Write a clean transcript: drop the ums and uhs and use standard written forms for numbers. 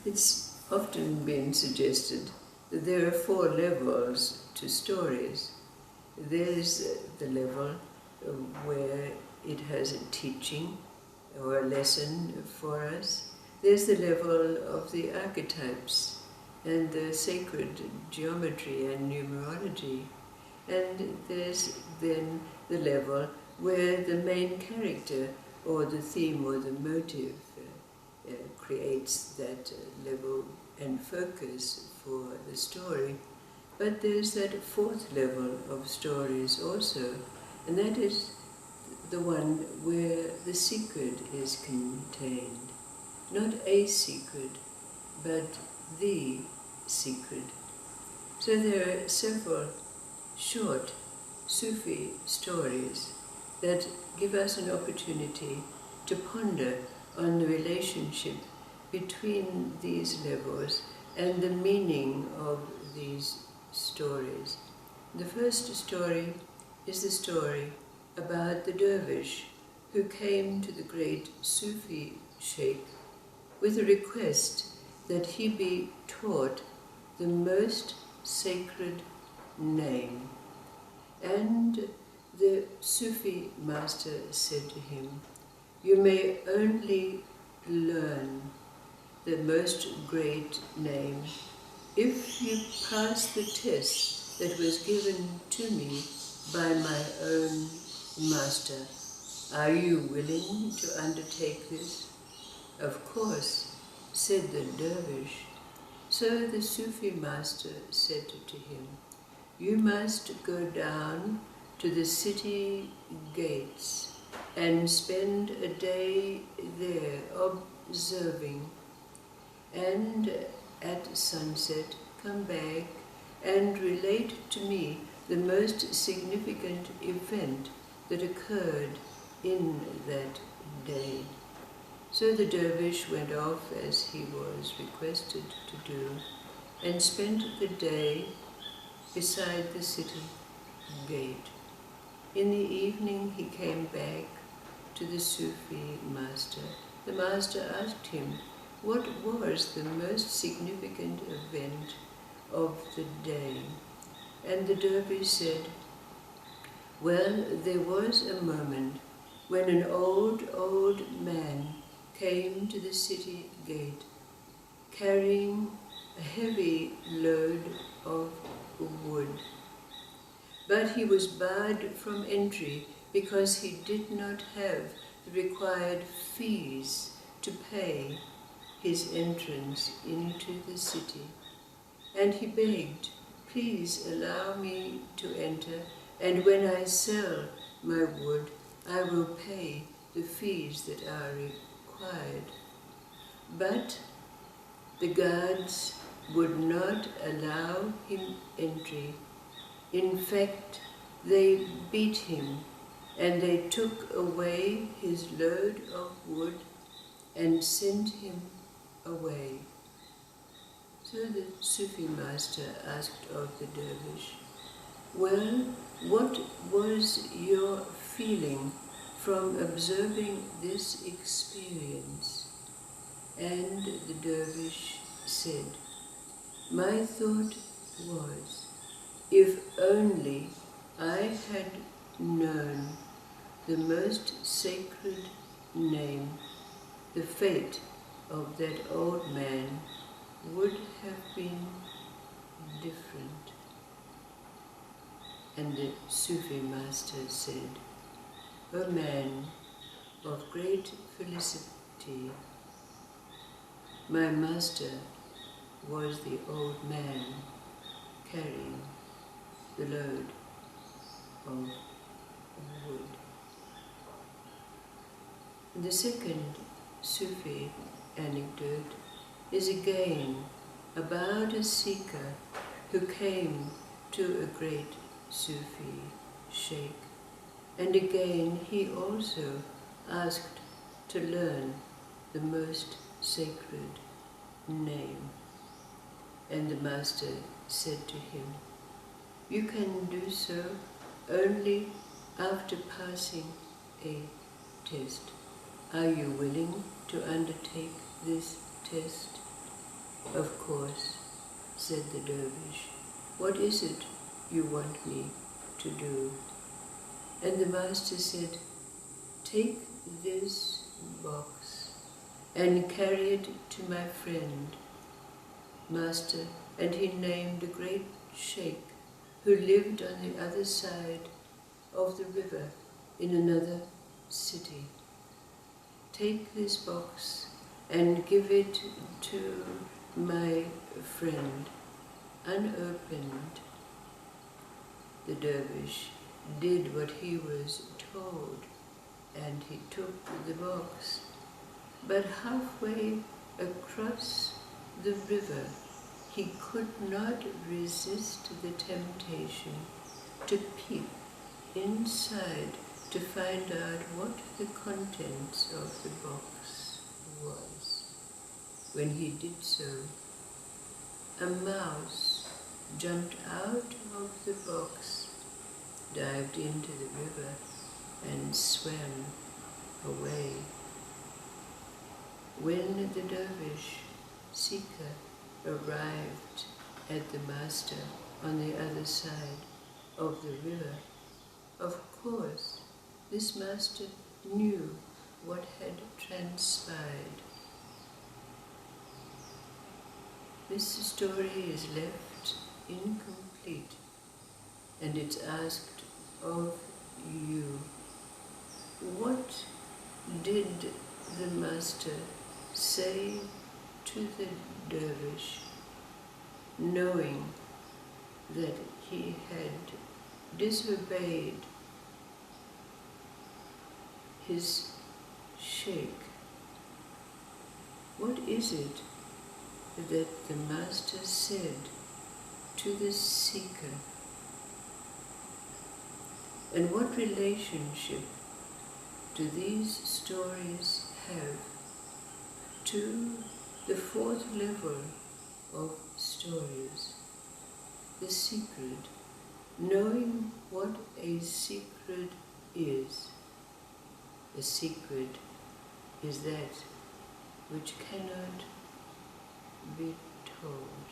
It's often been suggested that there are 4 levels to stories. There's the level where it has a teaching or a lesson for us. There's the level of the archetypes and the sacred geometry and numerology. And there's then the level where the main character or the theme or the motive creates that level and focus for the story. But there's that 4th level of stories also, and that is the one where the secret is contained. Not a secret, but the secret. So there are several short Sufi stories that give us an opportunity to ponder on the relationship between these levels and the meaning of these stories. The first story is the story about the dervish who came to the great Sufi sheikh with a request that he be taught the most sacred name. And the Sufi master said to him, "You may only learn the most great name if you pass the test that was given to me by my own master. Are you willing to undertake this?" "Of course," said the dervish. So the Sufi master said to him, "You must go down to the city gates and spend a day there observing, and at sunset come back and relate to me the most significant event that occurred in that day." So the dervish went off as he was requested to do, and spent the day beside the city gate. In the evening he came back to the Sufi master. The master asked him what was the most significant event of the day. And the dervish said, "Well, there was a moment when an old man came to the city gate carrying a heavy load of wood. But he was barred from entry because he did not have the required fees to pay his entrance into the city. And he begged, 'Please allow me to enter, and when I sell my wood, I will pay the fees that are required.' But the guards would not allow him entry. In fact, they beat him, and they took away his load of wood and sent him away." So the Sufi master asked of the dervish, "Well, what was your feeling from observing this experience?" And the dervish said, "My thought was, if only I had known the most sacred name, the fate of that old man would have been different." And the Sufi master said, "O man of great felicity, my master was the old man carrying the load of wood." The second Sufi anecdote is again about a seeker who came to a great Sufi sheikh, and again he also asked to learn the most sacred name. And the master said to him, "You can do so only after passing a test. Are you willing to undertake this test?" "Of course," said the dervish. "What is it you want me to do?" And the master said, "Take this box and carry it to my friend, master." And he named a great sheikh who lived on the other side of the river in another city. "Take this box and give it to my friend, unopened." The dervish did what he was told, and he took the box. But halfway across the river, he could not resist the temptation to peep inside to find out what the contents of the box was. When he did so, a mouse jumped out of the box, dived into the river, and swam away. When the dervish seeker arrived at the master on the other side of the river, of course, this master knew what had transpired. This story is left incomplete, and it's asked of you, what did the master say to the dervish, knowing that he had disobeyed his sheikh? What is it that the master said to the seeker? And what relationship do these stories have to the fourth level of stories, the secret, knowing what a secret is? A secret is that which cannot be told.